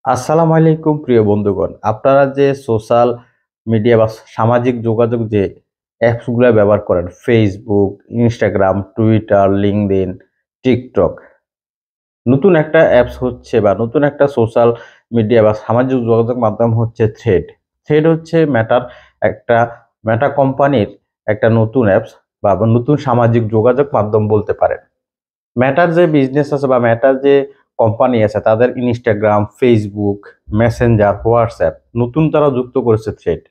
আসসালামু আলাইকুম প্রিয় বন্ধুগণ, আপনারা যে সোশ্যাল মিডিয়া বা সামাজিক যোগাযোগ যে অ্যাপসগুলো ব্যবহার করেন, Facebook, Instagram, Twitter, LinkedIn, TikTok, নতুন একটা অ্যাপস হচ্ছে বা নতুন একটা সোশ্যাল মিডিয়া বা সামাজিক যোগাযোগ মাধ্যম হচ্ছে থ্রেড। থ্রেড হচ্ছে একটা মেটা কোম্পানির একটা নতুন অ্যাপস বা নতুন সামাজিক যোগাযোগ মাধ্যম বলতে পারেন। মেটার যে বিজনেস আছে বা মেটার যে কোম্পানি আছে তাদের ইনস্টাগ্রাম, ফেসবুক, মেসেঞ্জার, হোয়াটসঅ্যাপ নতুন তারা যুক্ত করেছে থ্রেড।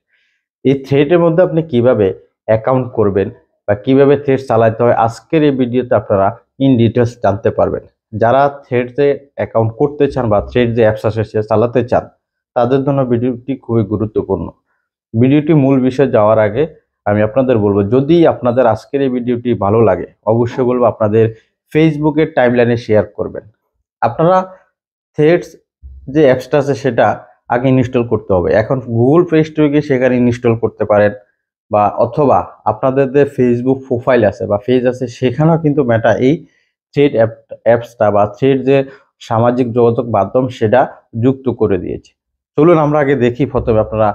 এই থ্রেডের মধ্যে আপনি কিভাবে অ্যাকাউন্ট করবেন বা কিভাবে থ্রেড চালাতে হয় আজকের এই ভিডিওতে আপনারা ইন ডিটেলস জানতে পারবেন। যারা থ্রেডে অ্যাকাউন্ট করতে চান বা থ্রেড যে অ্যাপস আছে সে চালাতে চান তাদের জন্য ভিডিওটি খুবই গুরুত্বপূর্ণ। ভিডিওটি মূল বিষয়ে যাওয়ার আগে আমি আপনাদের বলবো, যদি আপনাদের আজকের এই ভিডিওটি ভালো লাগে অবশ্যই বলবো আপনাদের ফেসবুকের টাইমলাইনে শেয়ার করবেন। আপনারা থ্রেডস যে অ্যাপসটা আছে সেটা আগে ইনস্টল করতে হবে। এখন গুগল প্লে স্টোরে গিয়ে সেখানে ইনস্টল করতে পারেন বা অথবা আপনাদের যে ফেসবুক প্রোফাইল আছে বা পেজ আছে সেখানেও কিন্তু মেটা এই থ্রেড অ্যাপসটা বা থ্রেড যে সামাজিক যোগাযোগ মাধ্যম সেটা যুক্ত করে দিয়েছে। চলুন আমরা আগে দেখি প্রথমে আপনারা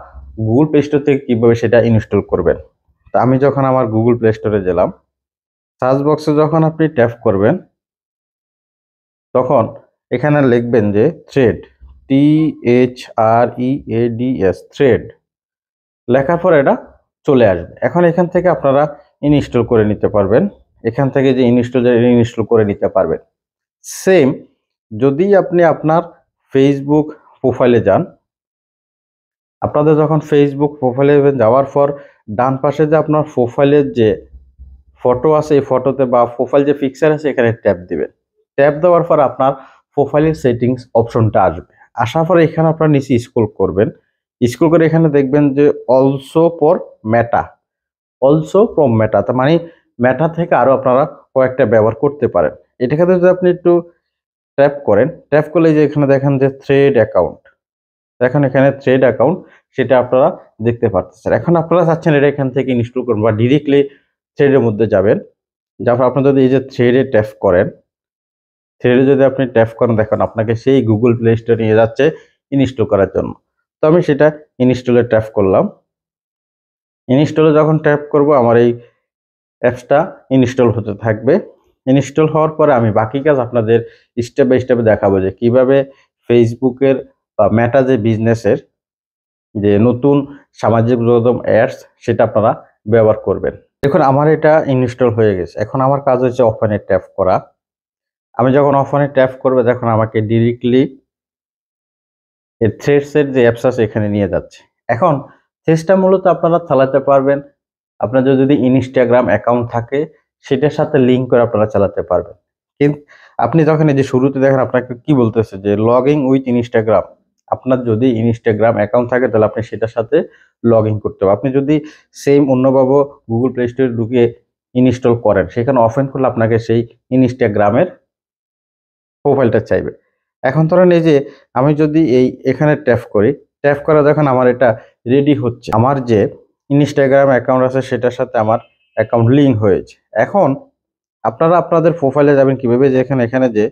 গুগল প্লে স্টোর থেকে কীভাবে সেটা ইনস্টল করবেন। তো আমি যখন আমার গুগল প্লে স্টোরে গেলাম, সার্চ বক্সে যখন আপনি ট্যাপ করবেন তখন এখানে লিখবেন যে থ্রেড, THREADS, থ্রেড লেখার পর এটা চলে আসবে। এখন এখান থেকে আপনারা ইনস্টল করে নিতে পারবেন। এখান থেকে যে ইনস্টল করে নিতে পারবেন। সেম যদি আপনি আপনার ফেসবুক প্রোফাইলে যান, আপনাদের যখন ফেসবুক প্রোফাইলে যাওয়ার পর ডান পাশে যে আপনার প্রোফাইলের যে ফটো আছে এই ফটোতে বা প্রোফাইল যে পিকচার আছে এখানে ট্যাপ দিবেন। ট্যাপ দেওয়ার পর আপনার প্রোফাইলের সেটিংস অপশনটা আসবে। আসার পরে এখানে আপনার নিচে স্ক্রল করবেন। স্ক্রল করে এখানে দেখবেন যে also for Meta, also from Meta, তার মানে মেটা থেকে আরও আপনারা কয়েকটা ব্যবহার করতে পারেন। এটাকে যদি আপনি একটু ট্যাপ করেন, ট্যাপ করলে যে এখানে দেখেন যে থ্রেড অ্যাকাউন্ট, দেখেন এখানে থ্রেড অ্যাকাউন্ট সেটা আপনারা দেখতে পাচ্ছেন। এখন আপনারা চাচ্ছেন এটা এখান থেকে ইনস্টল করবেন বা ডিরেক্টলি থ্রেডের মধ্যে যাবেন। যারপর আপনি যদি এই যে থ্রেডে ট্যাপ করেন, থ্রেডে যদি আপনি ট্যাপ করেন দেখেন আপনাকে সেই গুগল প্লে স্টোরে নিয়ে যাচ্ছে ইনস্টল করার জন্য। তো আমি সেটা ইনস্টলে ট্যাপ করলাম। ইনস্টলে যখন ট্যাপ করব আমার এই অ্যাপসটা ইনস্টল হতে থাকবে। ইনস্টল হওয়ার পরে আমি বাকি কাজ আপনাদের স্টেপ বাই স্টেপ দেখাবো যে কিভাবে ফেসবুকের বা মেটা যে বিজনেসের যে নতুন সামাজিক যোগাযোগ অ্যাপস সেটা আপনারা ব্যবহার করবেন। দেখুন আমার এটা ইনস্টল হয়ে গেছে। এখন আমার কাজ হচ্ছে ওপেনে ট্যাপ করা। আমি যখন ওপেনে ট্যাপ করবো দেখুন আমাকে ডিরেক্টলি এই থ্রেডসের যে অ্যাপস আছে এখানে নিয়ে যাচ্ছে। এখন থ্রেডসটা মূলত আপনারা চালাতে পারবেন আপনাদের যদি ইনস্টাগ্রাম অ্যাকাউন্ট থাকে সেটার সাথে লিঙ্ক করে আপনারা চালাতে পারবেন। কিন্তু আপনি যখন এই যে শুরুতে দেখেন আপনাকে কি বলতেছে যে লগ ইন উইথ ইনস্টাগ্রাম, আপনার যদি ইনস্টাগ্রাম অ্যাকাউন্ট থাকে তাহলে আপনি সেটার সাথে লগ ইন করতে হবে। আপনি যদি সেম অন্যভাবে গুগল প্লে স্টোরে ঢুকে ইনস্টল করেন সেখানে ওপেন করলে আপনাকে সেই ইনস্টাগ্রামের প্রোফাইলটা চাইবে। এখন ধরেন এই যে আমি যদি এখানে ট্যাপ করি, ট্যাপ করা যখন আমার এটা রেডি হচ্ছে, আমার যে ইনস্টাগ্রাম অ্যাকাউন্ট আছে সেটার সাথে আমার অ্যাকাউন্ট লিঙ্ক হয়েছে। এখন আপনারা আপনাদের প্রোফাইলে যাবেন কিভাবে, যে এখানে যে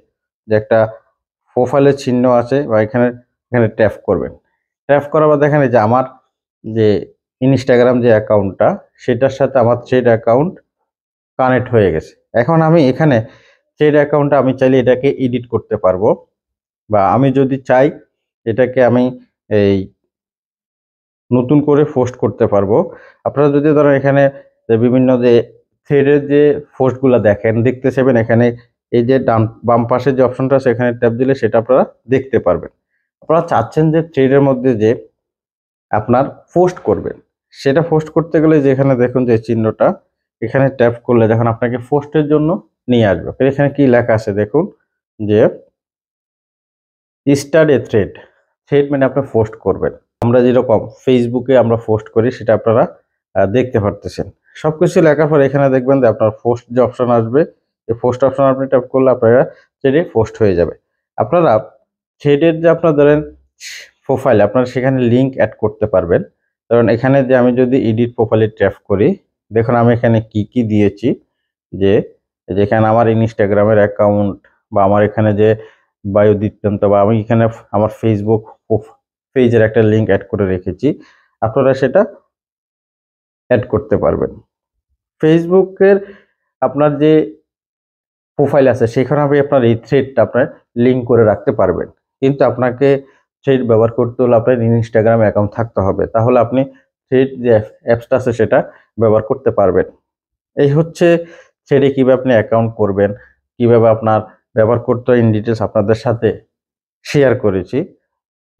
একটা প্রোফাইলের চিহ্ন আছে বা এখানে ট্যাপ করবেন। ট্যাপ করার পর দেখেন এই যে আমার যে ইনস্টাগ্রাম যে অ্যাকাউন্টটা সেটার সাথে আমার থ্রেড অ্যাকাউন্ট কানেক্ট হয়ে গেছে। এখন আমি এখানে থ্রেড অ্যাকাউন্টটা আমি চাইলে এটাকে এডিট করতে পারবো বা আমি যদি চাই এটাকে আমি এই নতুন করে পোস্ট করতে পারবো। আপনারা যদি ধরেন এখানে যে বিভিন্ন যে থ্রেডের যে পোস্টগুলো দেখতে চাইবেন এখানে এই যে বাম পাশে যে অপশনটা আছে এখানে ট্যাপ দিলে সেটা আপনারা দেখতে পারবেন। আপনারা চাচ্ছেন যে থ্রেডের মধ্যে যে আপনার পোস্ট করবেন, সেটা পোস্ট করতে গেলে যে এখানে দেখুন যে চিহ্নটা এখানে ট্যাপ করলে যখন আপনাকে পোস্টের জন্য নিয়ে আসবে। এখানে কি লেখা আছে দেখুন যে স্টার্ট এ থ্রেড, থ্রেড মানে আপনি পোস্ট করবেন। আমরা যেরকম ফেসবুকে আমরা পোস্ট করি সেটা আপনারা দেখতে পারতেছেন। সবকিছু লেখার পর এখানে দেখবেন যে আপনার পোস্ট যে অপশন আসবে এই পোস্ট অপশন আপনি ট্যাপ করলে আপনারা থ্রেডে পোস্ট হয়ে যাবে। আপনারা থ্রেডের যে আপনার ধরেন প্রোফাইল আপনারা সেখানে লিঙ্ক অ্যাড করতে পারবেন। কারণ এখানে যে আমি যদি এডিট প্রোফাইলে ট্যাপ করি দেখুন আমি এখানে কি দিয়েছি, যে যেখানে আমার ইনস্টাগ্রামের অ্যাকাউন্ট বা আমার এখানে যে বায়ো বৃত্তান্ত বা আমি এখানে আমার ফেসবুক পেজের একটা লিঙ্ক অ্যাড করে রেখেছি, আপনারা সেটা অ্যাড করতে পারবেন। ফেসবুকের আপনার যে প্রোফাইল আছে সেখানে আপনি আপনার এই থ্রেডটা আপনার লিঙ্ক করে রাখতে পারবেন, কিন্তু আপনাকে থ্রেড ব্যবহার করতে হলে আপনার ইনস্টাগ্রাম অ্যাকাউন্ট থাকতে হবে, তাহলে আপনি থ্রেড যে অ্যাপসটা আছে সেটা ব্যবহার করতে পারবেন। এই হচ্ছে থ্রেডে কীভাবে আপনি অ্যাকাউন্ট করবেন, কিভাবে আপনার ব্যবহার করতে হয় ইন ডিটেলস আপনাদের সাথে শেয়ার করেছি।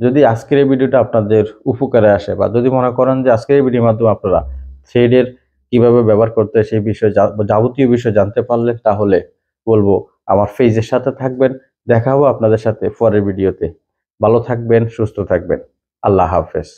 যদি আজকের এই ভিডিওটা আপনাদের উপকারে আসে বা যদি মনে করেন যে আজকের এই ভিডিওর মাধ্যমে আপনারা থ্রেডের কিভাবে ব্যবহার করতে হয় সেই বিষয়ে যাবতীয় বিষয় জানতে পারলেন, তাহলে বলবো আমার পেজের সাথে থাকবেন। দেখা হবে আপনাদের সাথে পরের ভিডিওতে। ভালো থাকবেন, সুস্থ থাকবেন। আল্লাহ হাফেজ।